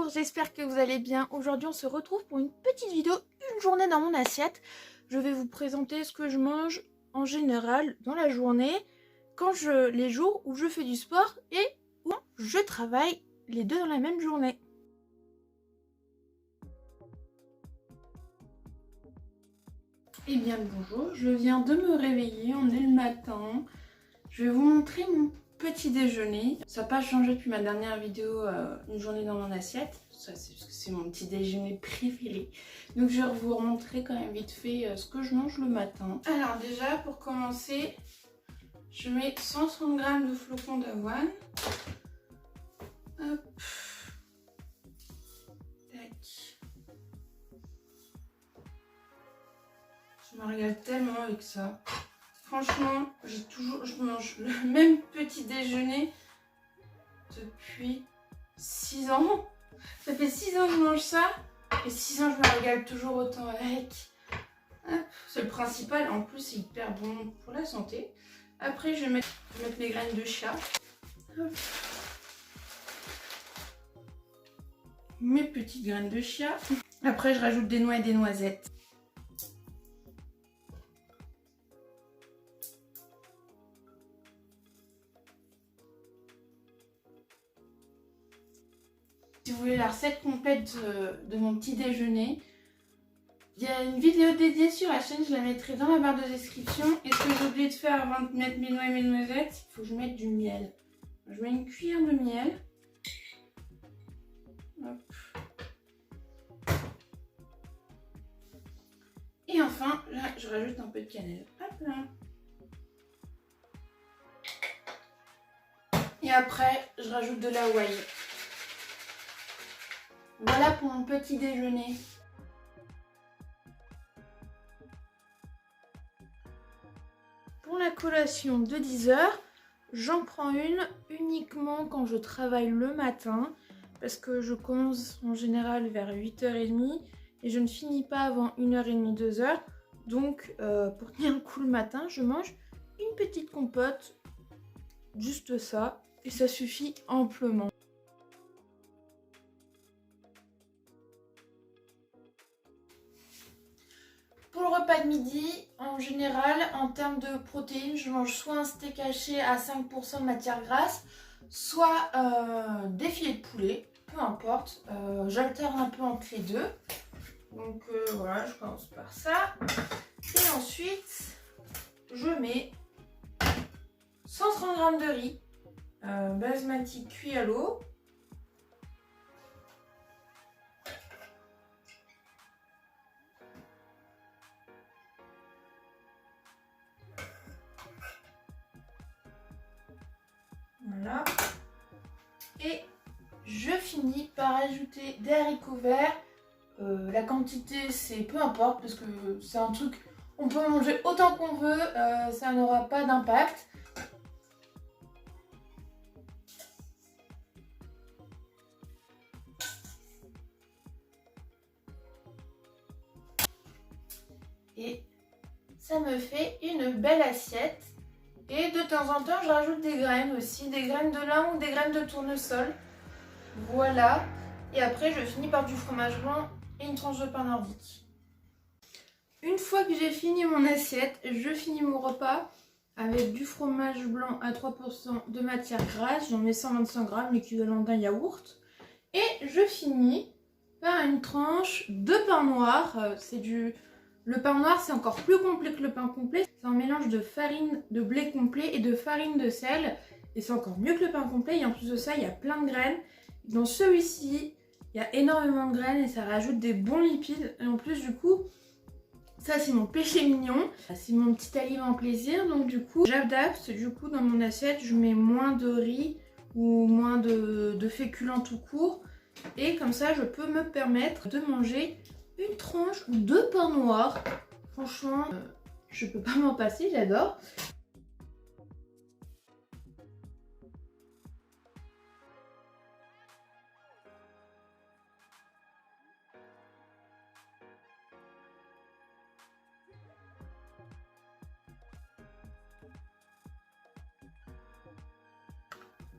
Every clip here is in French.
Bonjour, j'espère que vous allez bien. Aujourd'hui on se retrouve pour une petite vidéo, une journée dans mon assiette. Je vais vous présenter ce que je mange en général dans la journée, les jours où je fais du sport et où je travaille, les deux dans la même journée. Eh bien bonjour, je viens de me réveiller, on est le matin. Je vais vous montrer mon petit déjeuner. Ça n'a pas changé depuis ma dernière vidéo, une journée dans mon assiette. Ça, c'est parce que c'est mon petit déjeuner préféré. Donc je vais vous remontrer quand même vite fait ce que je mange le matin. Alors déjà, pour commencer, je mets 130 g de flocons d'avoine. Hop. Tac. Je me régale tellement avec ça. Franchement, je mange le même petit déjeuner depuis 6 ans. Ça fait 6 ans que je mange ça et 6 ans je me régale toujours autant avec. C'est le principal, en plus c'est hyper bon pour la santé. Après je vais mettre mes graines de chia. Hop. Mes petites graines de chia. Après je rajoute des noix et des noisettes. Si vous voulez la recette complète de mon petit déjeuner, il y a une vidéo dédiée sur la chaîne, je la mettrai dans la barre de description. Et ce que j'ai oublié de faire avant de mettre mes noix et mes noisettes, il faut que je mette du miel. Je mets une cuillère de miel. Hop. Et enfin, là, je rajoute un peu de cannelle. Hop là. Et après, je rajoute de l'Hawaï. Voilà pour mon petit déjeuner. Pour la collation de 10 h, j'en prends une uniquement quand je travaille le matin, parce que je commence en général vers 8h30 et je ne finis pas avant 1h30, 2h. Donc pour tenir le coup le matin, je mange une petite compote, juste ça, et ça suffit amplement. Pour le repas de midi, en général, en termes de protéines, je mange soit un steak haché à 5% de matière grasse, soit des filets de poulet, peu importe. J'alterne un peu entre les deux. Donc voilà, je commence par ça. Et ensuite, je mets 130 g de riz basmati cuit à l'eau. Voilà. Et je finis par ajouter des haricots verts. La quantité, c'est peu importe parce que c'est un truc, on peut manger autant qu'on veut, ça n'aura pas d'impact. Et ça me fait une belle assiette. Et de temps en temps, je rajoute des graines aussi, des graines de lin ou des graines de tournesol. Voilà. Et après, je finis par du fromage blanc et une tranche de pain nordique. Une fois que j'ai fini mon assiette, je finis mon repas avec du fromage blanc à 3% de matière grasse. J'en mets 125 g, l'équivalent d'un yaourt. Et je finis par une tranche de pain noir. Le pain noir, c'est encore plus complet que le pain complet. C'est un mélange de farine de blé complet et de farine de sel. Et c'est encore mieux que le pain complet. Et en plus de ça, il y a plein de graines. Dans celui-ci, il y a énormément de graines et ça rajoute des bons lipides. Et en plus, du coup, ça c'est mon péché mignon. C'est mon petit aliment plaisir. Donc du coup, j'adapte. Du coup, dans mon assiette, je mets moins de riz ou moins de féculents tout court. Et comme ça, je peux me permettre de manger une tranche de pain noir. Franchement, je peux pas m'en passer, j'adore.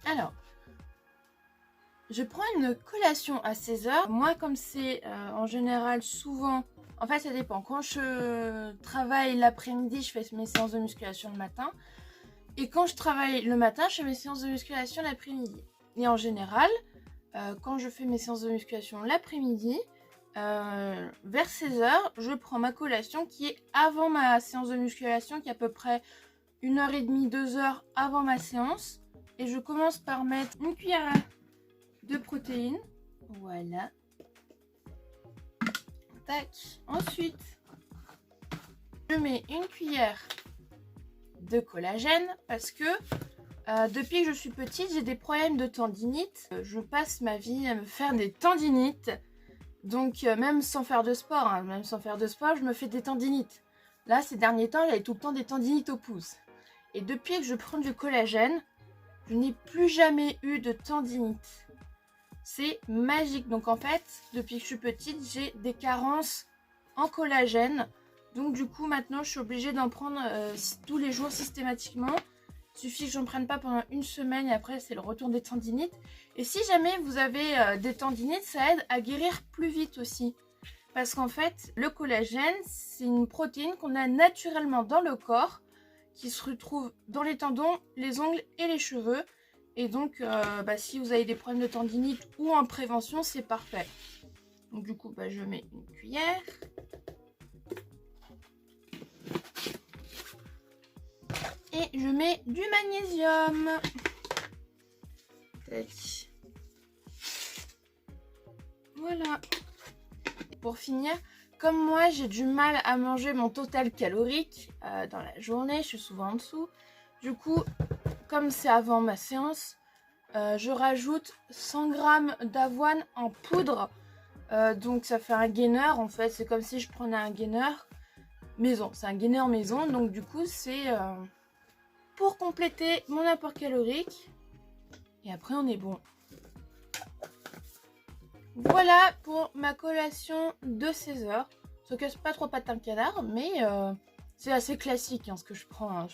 Alors, je prends une collation à 16h. Moi, comme c'est en général souvent... En fait, ça dépend. Quand je travaille l'après-midi, je fais mes séances de musculation le matin. Et quand je travaille le matin, je fais mes séances de musculation l'après-midi. Et en général, quand je fais mes séances de musculation l'après-midi, vers 16h, je prends ma collation qui est avant ma séance de musculation, qui est à peu près 1h30, 2h avant ma séance. Et je commence par mettre une cuillère de protéines. Voilà. Tac. Ensuite, je mets une cuillère de collagène parce que depuis que je suis petite, j'ai des problèmes de tendinite. Je passe ma vie à me faire des tendinites. Donc même sans faire de sport, je me fais des tendinites. Là, ces derniers temps, j'avais tout le temps des tendinites au pouce. Et depuis que je prends du collagène, je n'ai plus jamais eu de tendinite. C'est magique. Donc en fait, depuis que je suis petite, j'ai des carences en collagène. Donc du coup, maintenant, je suis obligée d'en prendre tous les jours systématiquement. Il suffit que j'en prenne pas pendant une semaine et après, c'est le retour des tendinites. Et si jamais vous avez des tendinites, ça aide à guérir plus vite aussi. Parce qu'en fait, le collagène, c'est une protéine qu'on a naturellement dans le corps qui se retrouve dans les tendons, les ongles et les cheveux. Et donc, si vous avez des problèmes de tendinite ou en prévention, c'est parfait. Donc du coup, je mets une cuillère. Et je mets du magnésium. Tac. Voilà. Pour finir, comme moi, j'ai du mal à manger mon total calorique dans la journée. Je suis souvent en dessous. Du coup, comme c'est avant ma séance, je rajoute 100 g d'avoine en poudre. Donc ça fait un gainer en fait. C'est comme si je prenais un gainer maison. C'est un gainer maison. Donc du coup, c'est pour compléter mon apport calorique. Et après, on est bon. Voilà pour ma collation de 16h. Ça casse pas trop patin canard, mais c'est assez classique ce que je prends.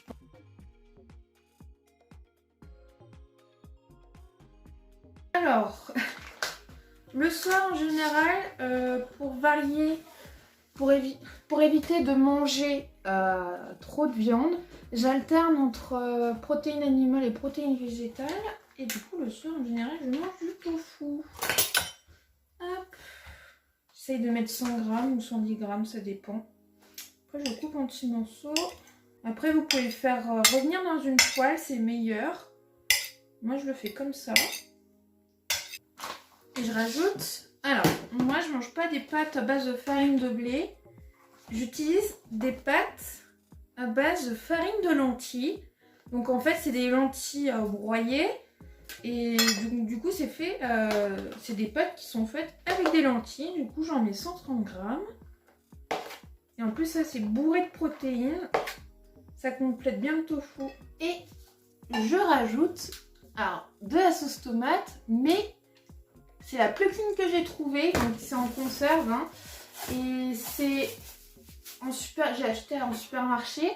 Alors, le soir en général, pour varier, pour éviter de manger trop de viande, j'alterne entre protéines animales et protéines végétales. Et du coup, le soir en général, je mange du tofu. Hop. J'essaye de mettre 100 g ou 110 g, ça dépend. Après, je coupe en petits morceaux. Après, vous pouvez le faire revenir dans une poêle, c'est meilleur. Moi, je le fais comme ça. Et je rajoute... Alors, moi, je mange pas des pâtes à base de farine de blé. J'utilise des pâtes à base de farine de lentilles. Donc, en fait, c'est des lentilles broyées. Et du coup, c'est fait... c'est des pâtes qui sont faites avec des lentilles. Du coup, j'en mets 130 g. Et en plus, ça, c'est bourré de protéines. Ça complète bien le tofu. Et je rajoute alors, de la sauce tomate, mais c'est la plus clean que j'ai trouvée. Donc, c'est en conserve. Et c'est j'ai acheté en supermarché.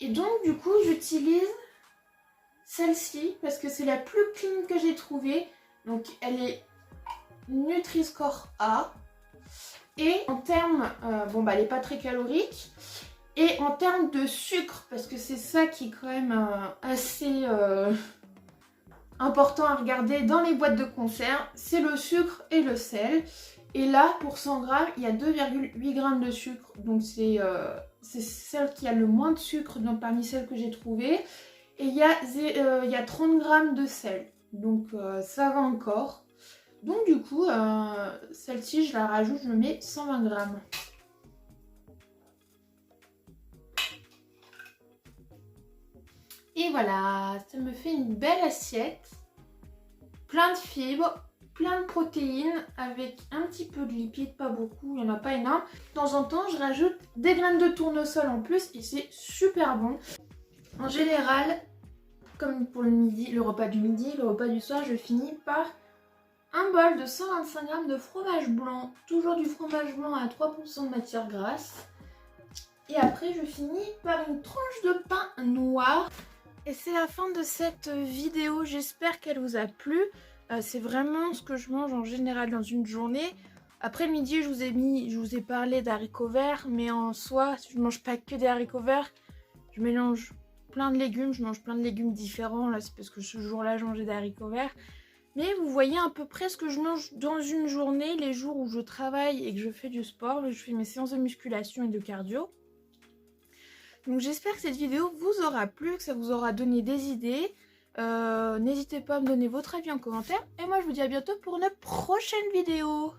Et donc, du coup, j'utilise celle-ci parce que c'est la plus clean que j'ai trouvée. Donc, elle est Nutri-Score A. Et en termes, elle n'est pas très calorique. Et en termes de sucre, parce que c'est ça qui est quand même assez important à regarder dans les boîtes de conserve, c'est le sucre et le sel. Et là, pour 100 g, il y a 2,8 g de sucre. Donc c'est celle qui a le moins de sucre parmi celles que j'ai trouvées. Et il y a 30 g de sel. Donc ça va encore. Donc du coup, celle-ci, je la rajoute, je mets 120 g. Et voilà, ça me fait une belle assiette. Plein de fibres, plein de protéines, avec un petit peu de lipides, pas beaucoup, il n'y en a pas énorme. De temps en temps, je rajoute des graines de tournesol en plus et c'est super bon. En général, comme pour le midi, le repas du midi, le repas du soir, je finis par un bol de 125 g de fromage blanc. Toujours du fromage blanc à 3% de matière grasse. Et après, je finis par une tranche de pain noir. Et c'est la fin de cette vidéo, j'espère qu'elle vous a plu. C'est vraiment ce que je mange en général dans une journée. Après midi, je vous ai parlé d'haricots verts, mais en soi, je mange pas que des haricots verts. Je mélange plein de légumes, je mange plein de légumes différents. Là, c'est parce que ce jour-là, je mangeais des haricots verts. Mais vous voyez à peu près ce que je mange dans une journée, les jours où je travaille et que je fais du sport, je fais mes séances de musculation et de cardio. Donc j'espère que cette vidéo vous aura plu, que ça vous aura donné des idées. N'hésitez pas à me donner votre avis en commentaire. Et moi je vous dis à bientôt pour une prochaine vidéo.